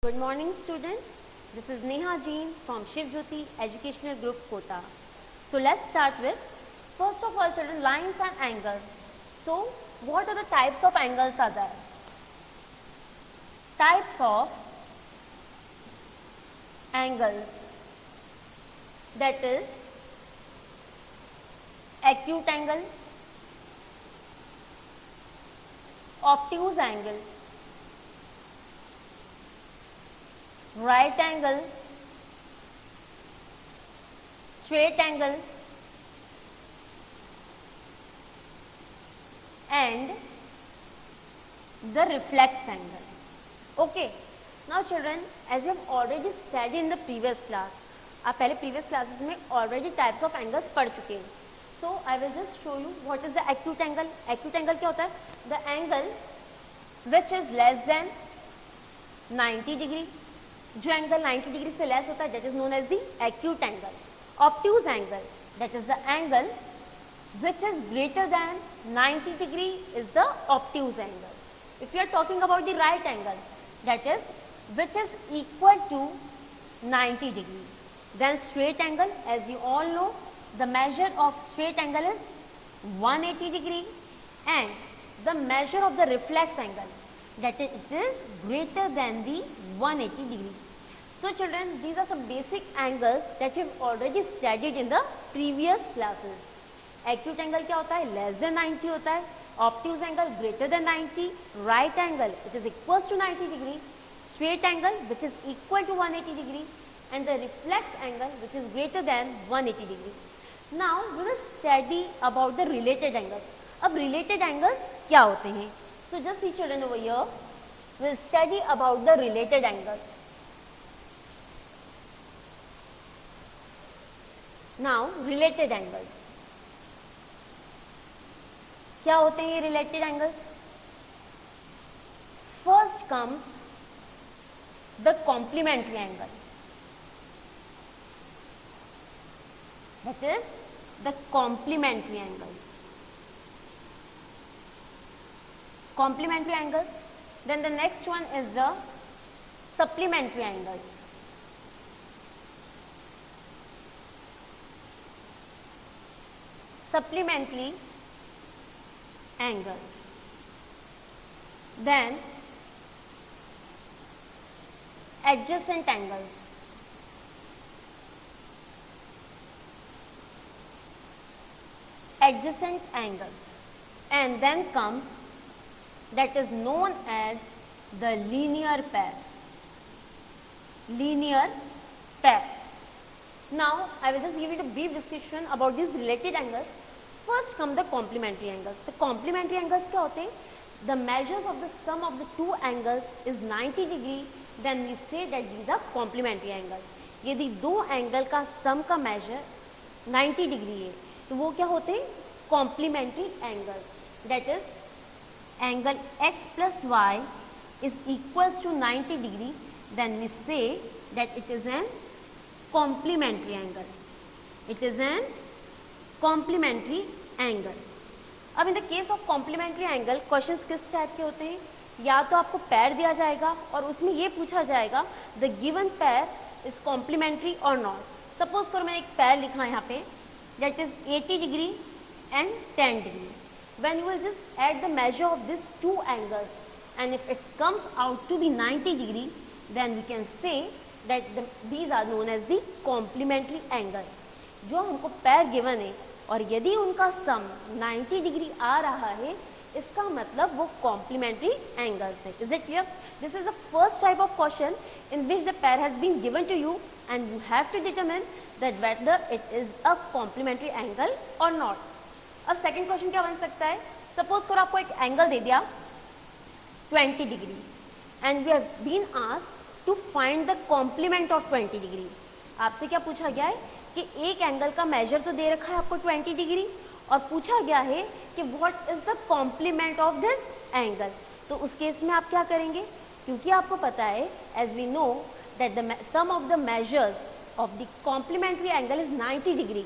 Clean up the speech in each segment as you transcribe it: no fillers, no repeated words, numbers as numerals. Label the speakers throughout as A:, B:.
A: Good morning, students. This is Neha Jain from Shiv Jyoti Educational Group, Kota. So let's start with, first of all, children, lines and angles. So what are the types of angles are there? Types of angles, that is acute angle, obtuse angle, right angle, straight angle, and the reflex angle. Okay. Now children, as you have already studied in the previous class, आप पहले previous classes में already types of angles पढ़ चुके हैं. So I will just show you what is the acute angle. Acute angle क्या होता है? The angle which is less than 90 degree. जो एंगल 90 डिग्री से लेस होता है that is known as the acute angle. Obtuse angle, that is the angle which is greater than 90 degree is the obtuse angle. If you are talking about the right angle, that is which is equal to 90 degree. Then straight angle, as you all know, the measure of straight angle is 180 degree, and the measure of the reflex angle, that is it is greater than the 180 degree. So children, these are some basic angles that you have already studied in the previous classes. Acute angle क्या होता है? Less than 90 होता है. Obtuse angle greater than 90. Right angle, it is equals to 90 degree. Straight angle, which is equal to 180 degree, and the reflex angle, which is greater than 180 degree. Now we will study about the related angles. अब related angles क्या होते हैं? So just see children over here, we will study about the related angles. Now related angles क्या होते हैं? ये related angles. First comes the complementary angle, that is the complementary angles. Complementary angles. Then the next one is the supplementary angles. Supplementary angles. Then adjacent angles. Adjacent angles. And then comes that is known as the linear pair. Linear pair. Now I will just give you a brief description about these related angles. First come the complementary angles. The complementary angles क्या होते हैं? The measures of the sum of the two angles is 90 degree. Then we say that these are complementary angles. यदि दो angle का सम का major 90 degree है तो वो क्या होते हैं? Complementary angles. That is angle x plus y is equals to 90 degree. Then we say that it is an complementary angle. It is an complementary angle. अब in the case of complementary angle questions किस type के होते हैं? या तो आपको पैर दिया जाएगा और उसमें ये पूछा जाएगा the given pair is complementary और नॉट. सपोज करो मैंने एक पैर लिखा यहाँ पे that is 80 degree and 10 degree. When you will just add the measure of this two angles and if it comes out to be 90 degree, then we can say that these are known as the complementary angles. जो हमको पैर given है और यदि उनका सम 90 degree आ रहा है इसका मतलब वो complementary angles है. Is it clear? This is the first type of question in which the pair has been given to you and you have to determine that whether it is a complementary angle or not. अब second question क्या बन सकता है? Suppose करो आपको एक angle दे दिया 20 degree and we have been asked to find the complement of 20 degree. आपसे क्या पूछा गया है कि एक एंगल का मेजर तो दे रखा है आपको 20 डिग्री और पूछा गया है कि what is the complement of this angle. तो उस केस में आप क्या करेंगे? क्योंकि आपको पता है as we know that the sum of the measures of the complementary angle is 90 degree.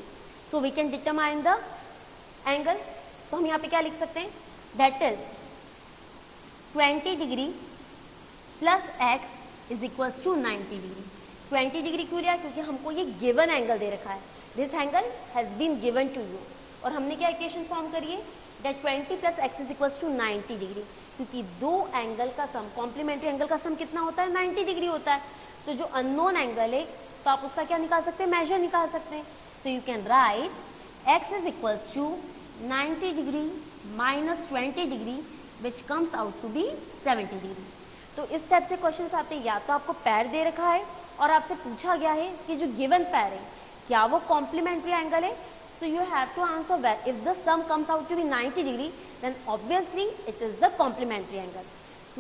A: So we can determine the angle. तो हम यहाँ पे क्या लिख सकते हैं? That is 20 degree plus x is equals to 90 degree. 20 degree क्यों लिया? क्योंकि हमको ये गिवन एंगल दे रखा है, this angle has been given to you. और हमने क्या इक्वेशन फॉर्म करी है, that 20 plus x is equals to 90 degree, क्योंकि दो एंगल का सम, कॉम्प्लीमेंट्री एंगल का सम कितना होता है? 90 डिग्री होता है। तो जो अननोन एंगल है तो आप उसका क्या निकाल सकते हैं? मेजर निकाल सकते हैं। So you can write x is equals to 90 degree minus 20 degree which comes out to be 70 degree. तो इस टाइप से क्वेश्चन आते हैं, या तो आपको पैर दे रखा है और आपसे पूछा गया है कि जो गिवन पैर है क्या वो कॉम्प्लीमेंट्री एंगल है, so you have to answer where if the sum comes out to be 90 degree then obviously it is the complementary angle.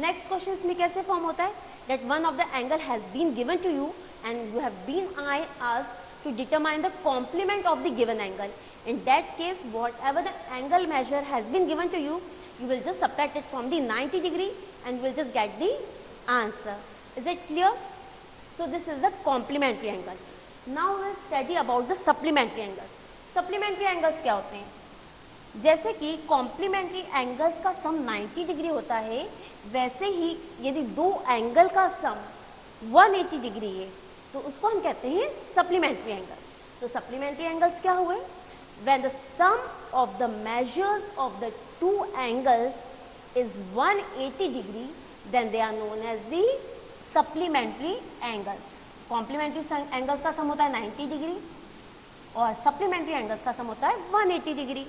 A: Next question में कैसे फॉर्म होता है, that one of the angle has been given to you and you have been asked to determine the complement of the given angle. In that case whatever the angle measure has been given to you, you will just subtract it from the 90 degree and you will just get the answer. Is it clear? So this is the complementary angle. Now we'll study about the supplementary angle. Supplementary angles क्या होते हैं? जैसे कि complementary angles का सम 90 degree होता है, वैसे ही यदि दो एंगल का सम 180 डिग्री है तो उसको हम कहते हैं सप्लीमेंट्री एंगल। तो सप्लीमेंट्री एंगल्स क्या हुए? When the sum of the measures of the two angles is 180 degree then they are known as the supplementary angles. Complementary angles का सम होता है 90 डिग्री और सप्लीमेंट्री एंगल्स का सम होता है 180 डिग्री।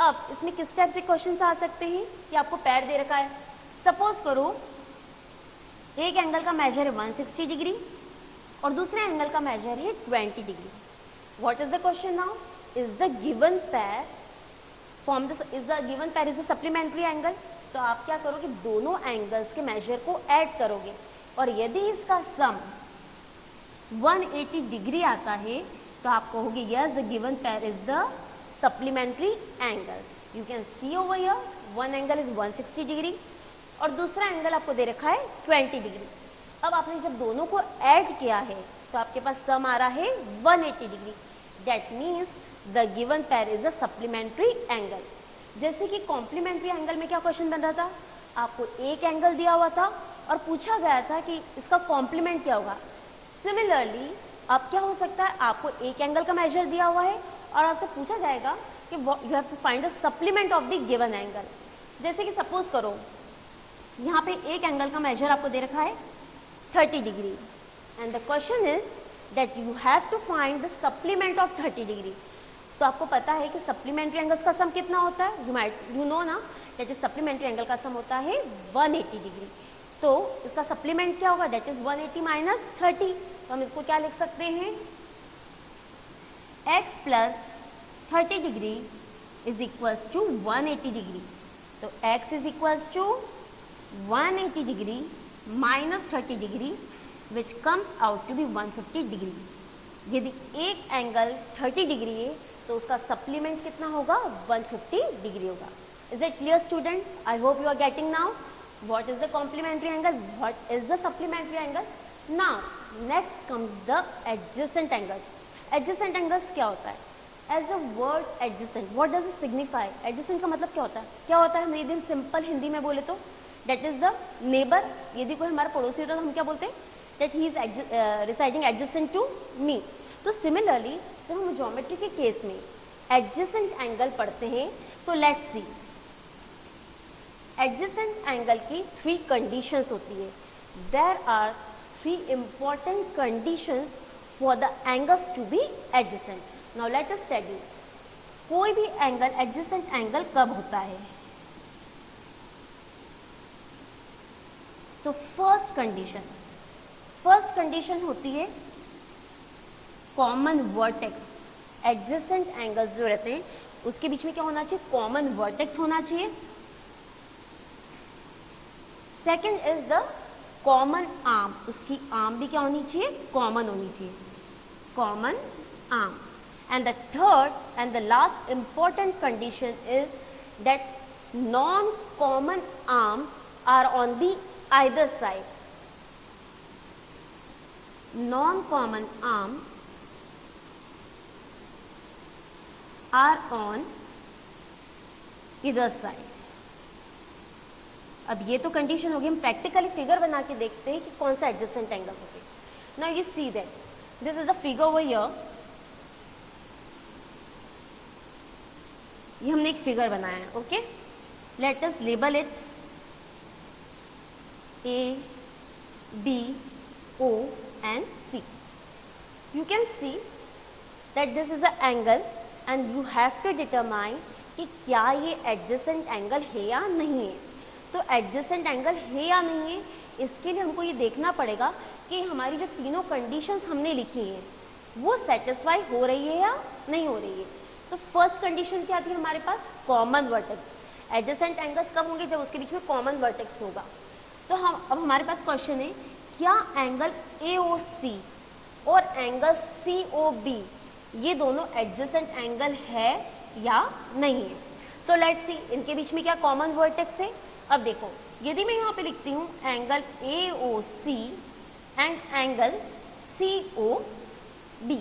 A: अब इसमें किस टाइप से क्वेश्चंस आ सकते हैं कि आपको पैर दे रखा है, सपोज करो एक एंगल का मेजर है 160 डिग्री और दूसरे एंगल का मेजर है 20 degree. What is the question now? Is the given pair form this, is the given pair is the supplementary angle. तो आप क्या करोगे, दोनों एंगल्स के मेजर को ऐड करोगे और यदि इसका सम 180 डिग्री आता है तो आप कहोगे yes the given pair is the supplementary angle. You can C over here one angle is 160 degree और दूसरा एंगल आपको दे रखा है 20 डिग्री। अब आपने जब दोनों को ऐड किया है तो आपके पास सम आ रहा है 180 degree. That means the given pair is the supplementary angle. जैसे कि कॉम्प्लीमेंट्री एंगल में क्या क्वेश्चन बन रहा था, आपको एक एंगल दिया हुआ था और पूछा गया था कि इसका कॉम्प्लीमेंट क्या होगा। सिमिलरली अब क्या हो सकता है, आपको एक एंगल का मेजर दिया हुआ है और आपसे पूछा जाएगा कि you have to find the supplement of the given angle. जैसे कि सपोज करो यहाँ पे एक एंगल का मेजर आपको दे रखा है 30 degree and the question is that you have to find the supplement of 30 degree. तो आपको पता है कि सप्लीमेंट्री एंगल्स का सम कितना होता है, यू नो ना दैट इज सप्लीमेंट्री एंगल का सम होता है 180 डिग्री। तो इसका सप्लीमेंट क्या होगा, दैट इज 180 माइनस 30। तो हम इसको क्या लिख सकते हैं, x plus 30 degree is equals to 180 degree. तो x is equals to 180 degree minus 30 degree which comes out to be 150 degree. यदि एक एंगल 30 डिग्री है तो उसका सप्लीमेंट कितना होगा, 150 डिग्री होगा। Is it clear students? I hope you are getting now what is the complementary angle, what is the supplementary angle. Now next comes the adjacent angles. Adjacent angles क्या होता है? As the word adjacent, what does it signify? Adjacent का मतलब क्या होता है? क्या होता है, हम यदि सिंपल हिंदी में बोले तो that is the neighbor। यदि कोई हमारा पड़ोसी होता है तो हम क्या बोलते हैं, that he is residing adjacent to me। तो सिमिलरली जब हम ज्योमेट्री के केस में adjacent angle पढ़ते हैं तो लेट्स सी, एडजेसेंट एंगल की 3 कंडीशंस होती है। There are 3 important conditions for the angles to be adjacent. Now let us study. कोई भी एंगल एडजेसेंट एंगल कब होता है? सो फर्स्ट कंडीशन होती है कॉमन वर्टेक्स। एडजेसेंट एंगल्स जो रहते हैं उसके बीच में क्या होना चाहिए, कॉमन वर्टेक्स होना चाहिए। Second is the common arm, उसकी आर्म भी क्या होनी चाहिए, कॉमन होनी चाहिए, common arm. And the third and the last important condition is that non common arms are on the either side. Non common arm are on इधर side. अब ये तो कंडीशन होगी, हम प्रैक्टिकली फिगर बना के देखते हैं कि कौन सा एडजेसेंट एंगल होगा। Now you see that this is the figure over here. ये हमने एक फिगर बनाया है, okay. Let us label it A, B, O and C. You can see that this is an angle and you have to determine कि क्या ये adjacent angle है या नहीं है। तो एडजेसेंट एंगल है या नहीं है, इसके लिए हमको ये देखना पड़ेगा कि हमारी जो तीनों कंडीशंस हमने लिखी हैं वो सेटिस्फाई हो रही है या नहीं हो रही है। तो फर्स्ट कंडीशन क्या थी हमारे पास, कॉमन वर्टेक्स। एडजेसेंट एंगल्स कब होंगे, जब उसके बीच में कॉमन वर्टेक्स होगा। तो हम अब हमारे पास क्वेश्चन है, क्या एंगल AOC और एंगल COB ये दोनों एडजेसेंट एंगल है या नहीं है। सो लेट्स सी इनके बीच में क्या कॉमन वर्टेक्स है। अब देखो यदि मैं यहाँ पे लिखती हूँ angle AOC and angle COB,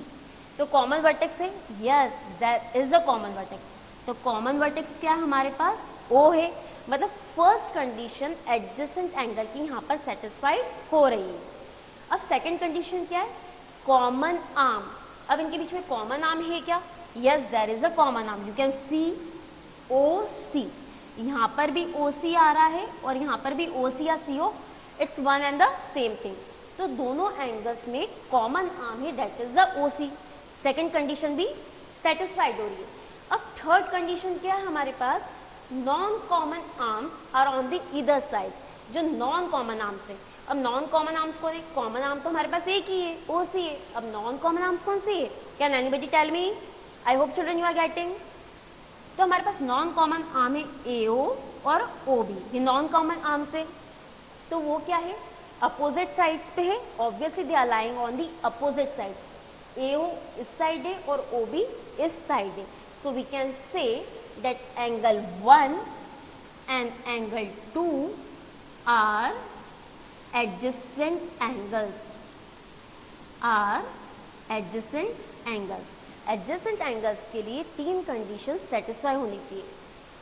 A: तो कॉमन वर्टेक्स है, yes that is a common vertex. तो कॉमन वर्टेक्स क्या है हमारे पास, O है, मतलब फर्स्ट कंडीशन एडजेसेंट एंगल की यहाँ पर सेटिस्फाइड हो रही है। अब सेकंड कंडीशन क्या है, कॉमन आर्म। अब इनके बीच में कॉमन आर्म है क्या, yes there is a common arm. You can see OC, यहाँ पर भी OC आ रहा है और यहाँ पर भी OC या CO, it's one and the same thing. तो दोनों एंगल्स में कॉमन आर्म है, that is the OC। Second condition भी सेटिस्फाइड हो रही है। अब थर्ड कंडीशन क्या है हमारे पास, non common arm are on the either side. जो नॉन कॉमन आर्म्स है, अब नॉन कॉमन आर्म्स को, कॉमन आर्म तो हमारे पास एक ही है, OC है। अब नॉन कॉमन आर्म्स कौन सी है, can anybody tell me. I hope children you are getting. तो हमारे पास नॉन कॉमन आर्म है AO और OB, ये नॉन कॉमन आर्म्स है। तो वो क्या है, अपोजिट साइड्स पे है, obviously they are lying on the opposite side. AO इस साइड है और OB इस साइड है। So we can say that angle 1 and angle 2 are adjacent angles, are adjacent angles। adjacent angles के लिए तीन conditions satisfy होनी चाहिए,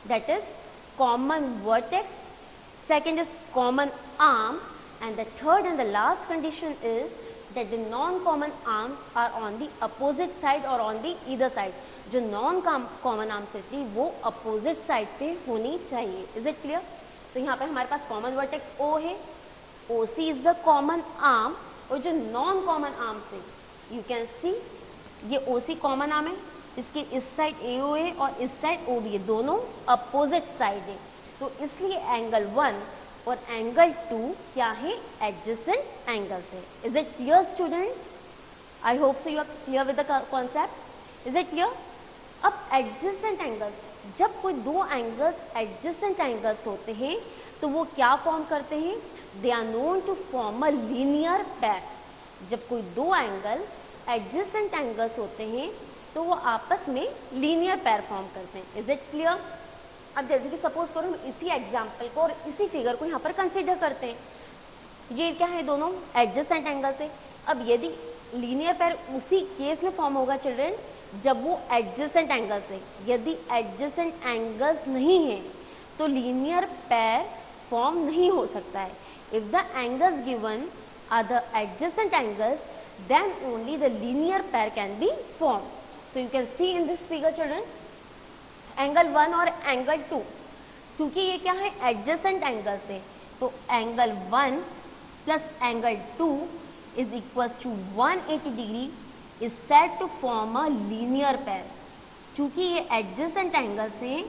A: that is common vertex, second is common arm and the third and the last condition is that the non-common arms are on the opposite side or on the either side। जो non common arms थी वो opposite side पे होनी चाहिए। Is it clear. तो यहाँ पे हमारे पास कॉमन वर्टेक्स O है, OC is the common arm, और जो नॉन कॉमन आर्म्स है यू कैन सी ये OC कॉमन आर्म है, इसके इस साइड AO है और इस साइड OB है, दोनों अपोजिट साइड है। तो इसलिए एंगल 1 और एंगल 2 क्या है, एडजेसेंट एंगल्स है। Is it clear students, I hope so you are clear with the concept. Is it clear. अब एडजेसेंट एंगल्स, जब कोई दो एंगल्स एडजेसेंट एंगल्स होते हैं तो वो क्या फॉर्म करते हैं, they are known to form a linear pair. जब कोई दो एंगल एडजेसेंट एंगल्स होते हैं तो वो आपस में लीनियर पैर फॉर्म करते हैं। Is it clear. अब जैसे कि सपोज करो हम इसी एग्जाम्पल को और इसी फिगर को यहाँ पर कंसिडर करते हैं, ये क्या है, दोनों एडजेसेंट एंगल्स है। अब यदि लीनियर पैर उसी केस में फॉर्म होगा चिल्ड्रन जब वो एडजेसेंट एंगल्स है, यदि एडजेसेंट एंगल्स नहीं है तो लीनियर पैर फॉर्म नहीं हो सकता है। If the angles given are the adjacent angles then only the linear pair can be form. So you can see in this figure children angle 1 और एंगल 2, क्योंकि ये क्या है एडजेसेंट एंगल्स है, तो angle 1 plus angle 2 is equals to 180 degree is said to form a linear pair। चूंकि ये adjacent angles हैं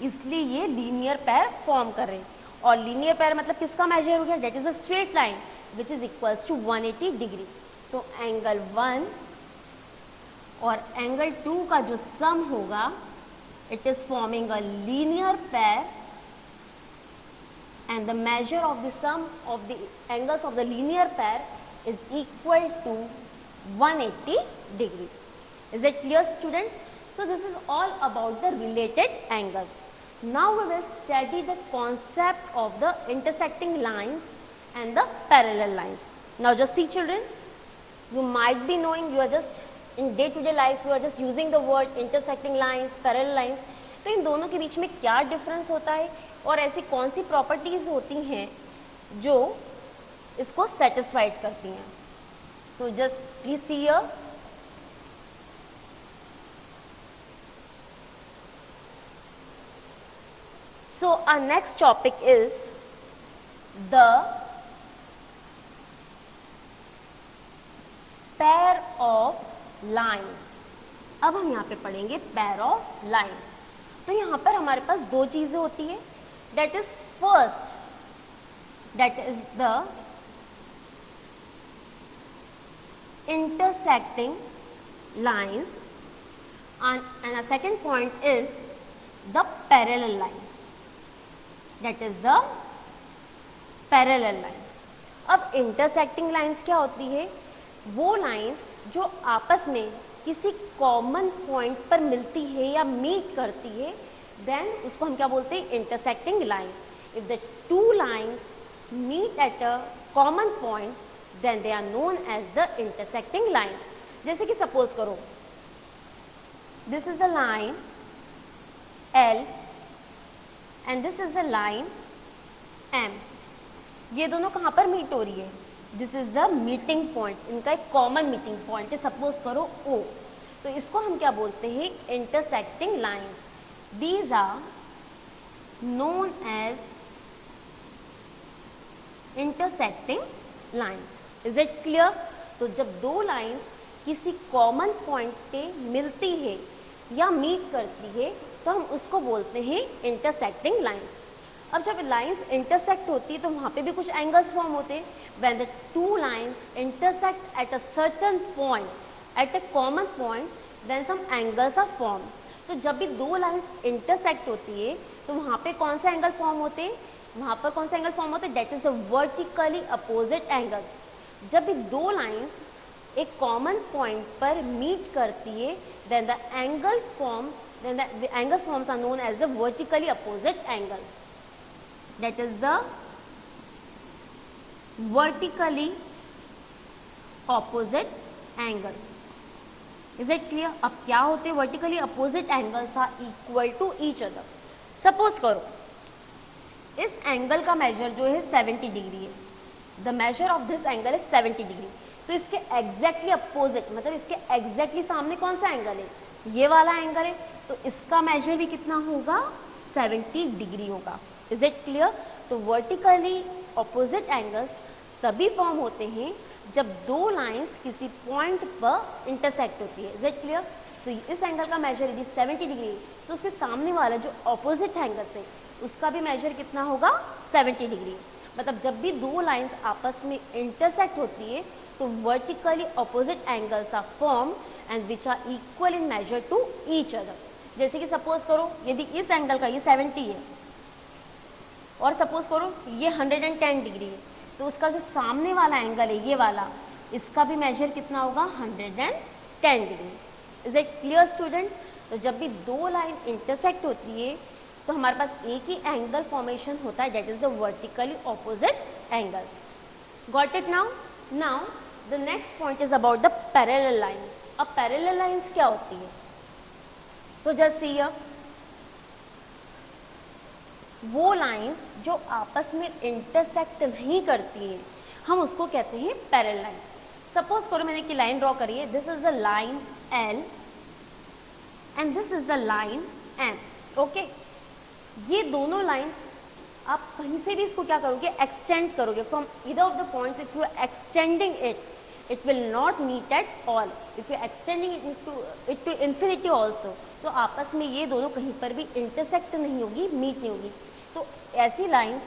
A: इसलिए ये लीनियर पैर फॉर्म कर रहे हैं, और लीनियर पैर मतलब किसका मेजर हो गया, that is a straight line which is equals to 180 degree. तो एंगल 1 और एंगल 2 का जो सम होगा it is forming a linear pair and the measure of the sum of the angles of the linear pair is equal to 180 degree। Is it clear students? So this is all about the related angles. Now we will study the concept of the intersecting lines and the parallel lines. Now just see children, you might be knowing, you are just in day to day life you are just using the word intersecting lines, parallel lines। तो इन दोनों के बीच में क्या difference होता है, और ऐसी कौन सी प्रॉपर्टीज होती हैं जो इसको सेटिस्फाइड करती हैं. So just please see here. So our next topic is the pair of lines. अब हम यहाँ पे पढ़ेंगे pair of lines. तो यहाँ पर हमारे पास दो चीजें होती है. That is first, that is the intersecting lines, and a second point is the parallel lines. That is the parallel lines. अब intersecting lines क्या होती है? वो lines जो आपस में किसी common point पर मिलती है या meet करती है, then उसको हम क्या बोलते हैं? intersecting lines. If the two lines meet at a common point, then they are known as the intersecting lines. जैसे कि suppose करो, this is the line L and this is the line M. ये दोनों कहाँ पर meet हो रही है? This is the meeting point. इनका एक common meeting point है. सपोज करो O. तो इसको हम क्या बोलते हैं? intersecting lines. These are known as intersecting lines. Is it clear? तो जब दो lines किसी common point पे मिलती है या मीट करती है तो हम उसको बोलते हैं इंटरसेक्टिंग लाइंस. अब जब लाइंस इंटरसेक्ट होती है तो वहाँ पे भी कुछ एंगल्स फॉर्म होते हैं. When the two lines intersect at a certain point at a common point, then some angles are form. तो जब भी दो लाइंस इंटरसेक्ट होती है तो वहाँ पे कौन से एंगल फॉर्म होते हैं? वहाँ पर कौन से एंगल फॉर्म होते हैं? That is the vertically opposite angle. जब भी दो लाइंस एक कॉमन पॉइंट पर मीट करती है, then the angle forms, then the angle forms are known as the vertically opposite angles. That is the vertically opposite angles. Is it clear? अब क्या होते हैं? vertically opposite angles are equal to each other. Suppose करो इस angle का major जो है 70 degree है. The measure of this angle is 70 degree. तो इसके एग्जैक्टली अपोजिट, मतलब इसके एग्जैक्टली सामने कौन सा एंगल है? ये वाला एंगल है. तो इसका मेजर भी कितना होगा? 70 डिग्री होगा. Is it clear? तो वर्टिकली अपोजिट एंगल्स तभी फॉर्म होते हैं जब दो लाइंस किसी पॉइंट पर इंटरसेक्ट होती है. Is it clear? तो इस एंगल का मेजर यदि 70 डिग्री तो उसके सामने वाला जो अपोजिट एंगल है उसका भी मेजर कितना होगा? 70 डिग्री. मतलब जब भी दो लाइंस आपस में इंटरसेक्ट होती है तो vertically opposite angles are form and which are equal in measure to each other. जैसे कि सपोज करो यदि इस एंगल का ये 70 है और सपोज करो ये 110 डिग्री है, तो उसका जो सामने वाला एंगल है ये वाला, इसका भी मेजर कितना होगा? 110 degree. Is it clear student? तो जब भी दो लाइन इंटरसेक्ट होती है तो हमारे पास एक ही एंगल फॉर्मेशन होता है, that is the vertically opposite angle. Got it now? Now the next point is about the parallel lines. अब पैरेलल लाइंस क्या होती है? तो जस्ट सी हियर, वो लाइंस जो आपस में इंटरसेक्ट नहीं करती है हम उसको कहते हैं पैरेलल लाइन. सपोज करो मैंने एक लाइन ड्रॉ करी है. This is the line L and this is the line M. Okay, ये दोनों लाइन आप कहीं से भी इसको क्या करोगे? एक्सटेंड करोगे. From either of the points if you are extending it will not meet at all. if you are extending it to infinity also, तो आपस में ये दोनों कहीं पर भी इंटरसेक्ट नहीं होगी, मीट नहीं होगी. तो ऐसी लाइंस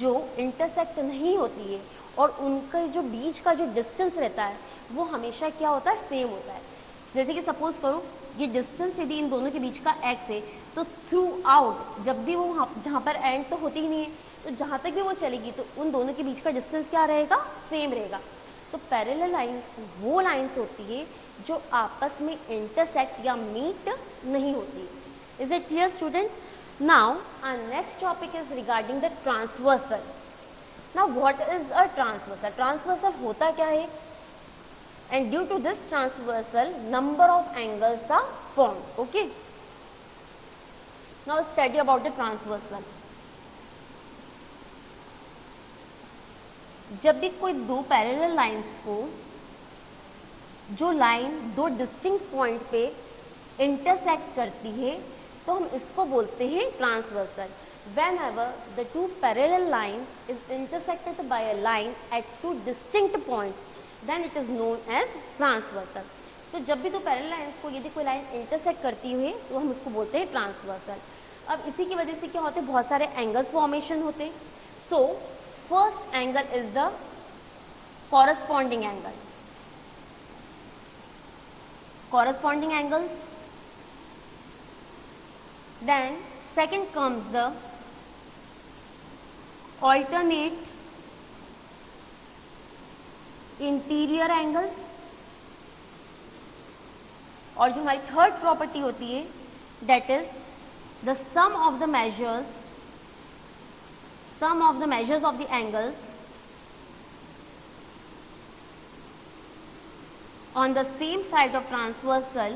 A: जो इंटरसेक्ट नहीं होती है और उनका जो बीच का जो डिस्टेंस रहता है वो हमेशा क्या होता है? सेम होता है. जैसे कि सपोज करो ये डिस्टेंस यदि इन दोनों के बीच का x है तो थ्रू आउट जब भी वो जहाँ पर एंड तो होती ही नहीं है, तो जहाँ तक भी वो चलेगी तो उन दोनों के बीच का डिस्टेंस क्या रहेगा? सेम रहेगा. तो पैरेलल लाइंस वो लाइंस होती है जो आपस में इंटरसेक्ट या मीट नहीं होती. Is it clear students? Now our next topic is regarding the transversal. Now what is a transversal? Transversal होता क्या है? And due to this transversal number of angles are formed. Okay, now study about the transversal. जब भी कोई दो parallel lines को, जो line दो डिस्टिंक्ट पॉइंट पे इंटरसेक्ट करती है, तो हम इसको बोलते हैं transversal. Whenever the two parallel lines is intersected by a line at two distinct points, then it is known as transversal. तो जब भी दो पैरेलल लाइंस को यदि कोई लाइन इंटरसेक्ट करती हुई तो हम उसको बोलते हैं ट्रांसवर्सल. अब इसी की वजह से क्या होते हैं, बहुत सारे एंगल्स फॉर्मेशन होते हैं. So first angle is the corresponding angle. corresponding angles. Then second comes the alternate interior angles. और जो हमारी थर्ड प्रॉपर्टी होती है, that is the sum of the measures of the angles on the same side of transversal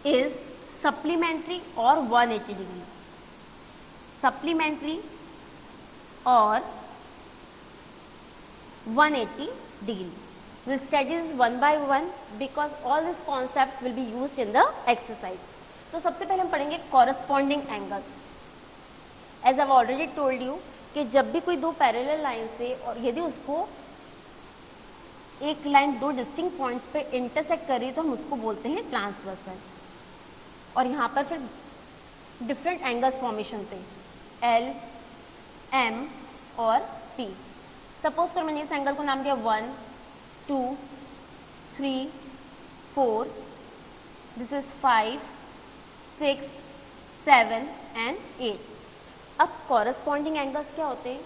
A: is supplementary or 180 degree. Supplementary or 180 degree. We'll study this one by one because all these concepts will be used in the exercise. तो सबसे पहले हम पढ़ेंगे corresponding angles. As I've already told you कि जब भी कोई दो पैरेलल लाइन से और यदि उसको एक लाइन दो डिस्टिंक्ट पॉइंट्स पे इंटरसेक्ट कर रही है तो हम उसको बोलते हैं ट्रांसवर्सल. और यहाँ पर फिर डिफरेंट एंगल्स फॉर्मेशन थे, एल, एम और पी. सपोज कर मैंने इस एंगल को नाम दिया 1, 2, 3, 4, दिस इज 5, 6, 7 एंड 8. अब कॉरस्पॉन्डिंग एंगल्स क्या होते हैं,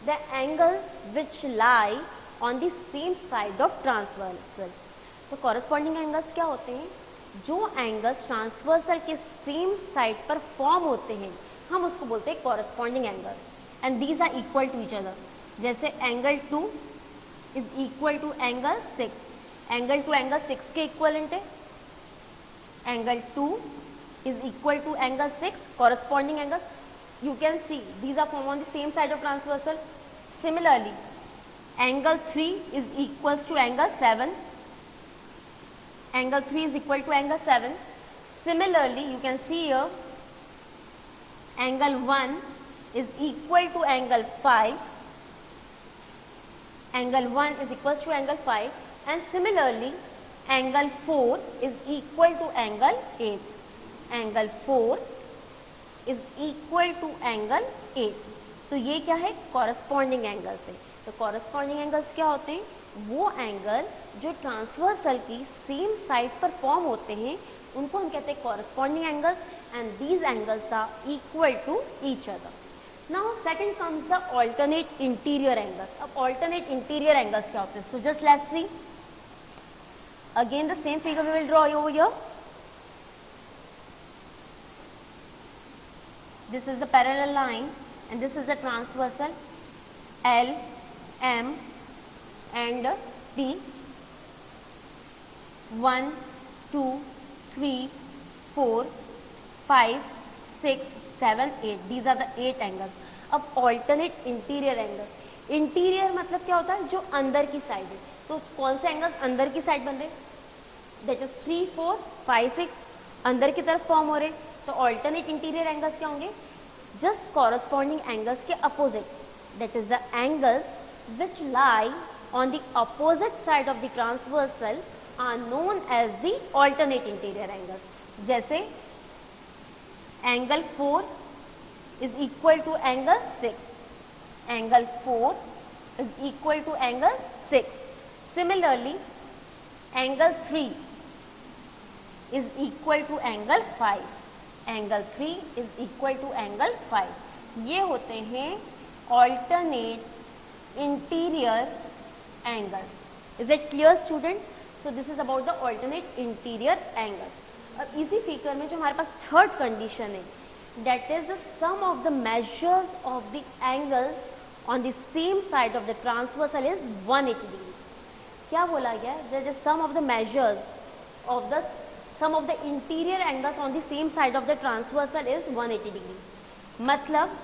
A: the angles which lie on the same side of transversal. तो कॉरस्पॉन्डिंग एंगल्स क्या होते हैं, जो एंगल्स ट्रांसवर्सल के सेम साइड पर फॉर्म होते हैं हम उसको बोलते हैं corresponding angles. And these are equal to each other. जैसे angle 2 is equal to angle 6. Angle 2 angle 6 के इक्वलेंट है. Angle 2 is equal to angle 6 corresponding angles. You can see these are formed on the same side of transversal. Similarly, angle 3 is equals to angle 7. Angle 3 is equal to angle 7. Similarly, you can see here angle 1 is equal to angle 5. Angle 1 is equals to angle 5. And similarly, angle 4 is equal to angle 8. Angle 4 is equal to angle 8. तो ये क्या है, corresponding angles है. तो corresponding angles क्या होते हैं, वो एंगल जो ट्रांसवर्सल की सेम साइड पर फॉर्म होते हैं उनको हम कहते हैं corresponding angles. And these angles are equal to each other. Now second comes the alternate interior angles. अब ऑल्टरनेट इंटीरियर एंगल्स क्या होते हैं, so just let's see again the same figure we will draw over here. This is the parallel line and this is the transversal L, M and P. 1, 2, 3, 4, 5, 6, 7, 8. These are the 8 angles. अब alternate interior angle. Interior मतलब क्या होता है, जो अंदर की side है. तो कौन से एंगल्स अंदर की साइड बन रहे, दैट इज 3, 4, 5, 6 अंदर की तरफ फॉर्म हो रहे. तो ऑल्टरनेट इंटीरियर एंगल्स क्या होंगे, जस्ट कॉरस्पॉन्डिंग एंगल्स के opposite. That is the angles which lie on the opposite side of the transversal are known as the alternate interior angles. जैसे angle 4 is equal to angle 6. Angle 4 is equal to angle 6. Similarly angle 3 is equal to angle 5. Angle 3 is equal to angle 5. ये होते हैं alternate interior angles. Is it clear student? So this is about the alternate interior angles. अब इसी figure में जो हमारे पास third condition है, that is the sum of the measures of the angles on the same side of the transversal is 180 degree. क्या बोला गया, that is sum of the measures of the sum of the interior angles on the same side of the transversal is 180 degree. मतलब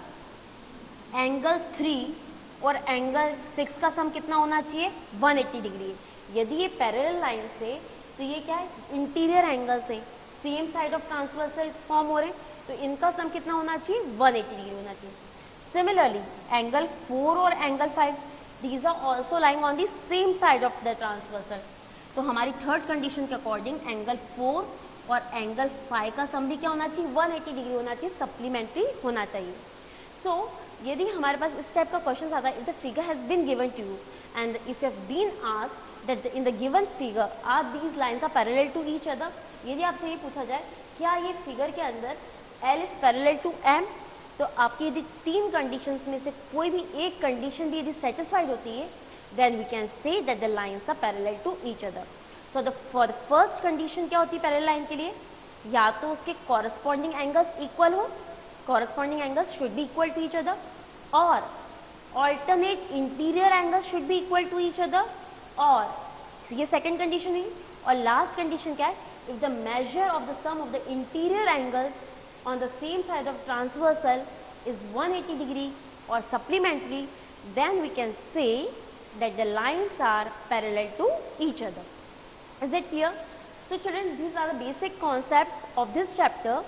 A: angle 3 और angle 6 का सम कितना होना चाहिए? 180 degree. यदि ये पैरेलल लाइन से, तो ये क्या है? इंटीरियर एंगल से same side of transversal form हो रहे हैं, तो इनका सम कितना होना चाहिए? 180 डिग्री होना चाहिए. सिमिलरली एंगल 4 और angle 5 these are also lying on the same side of the transversal. तो हमारी थर्ड कंडीशन के अकॉर्डिंग एंगल 4 और एंगल 5 का सम भी क्या होना चाहिए? 180 डिग्री होना चाहिए, सप्लीमेंट्री होना चाहिए. सो यदि हमारे पास इस टाइप का क्वेश्चन आता है, if the figure has been given to you and if you have been asked that in the given figure are these lines are parallel to each other, यदि आपसे ये पूछा जाए क्या ये फिगर के अंदर L is parallel to M, तो आपकी यदि तीन कंडीशंस में से कोई भी एक कंडीशन भी यदि सेटिस्फाइड होती है, then we can say that the lines are parallel to each other. So for the first condition क्या होती है पैरेलल लाइन के लिए? या तो उसके कॉरस्पॉन्डिंग एंगल्स इक्वल हो, corresponding angles should be equal to each other, or alternate interior angles should be equal to each other, or ये second condition है. और last condition क्या है? if the measure of the sum of the interior angles on the same side of transversal is 180 degree or supplementary, then we can say that the lines are parallel to each other. Is it clear? So children, these are the basic concepts of this chapter.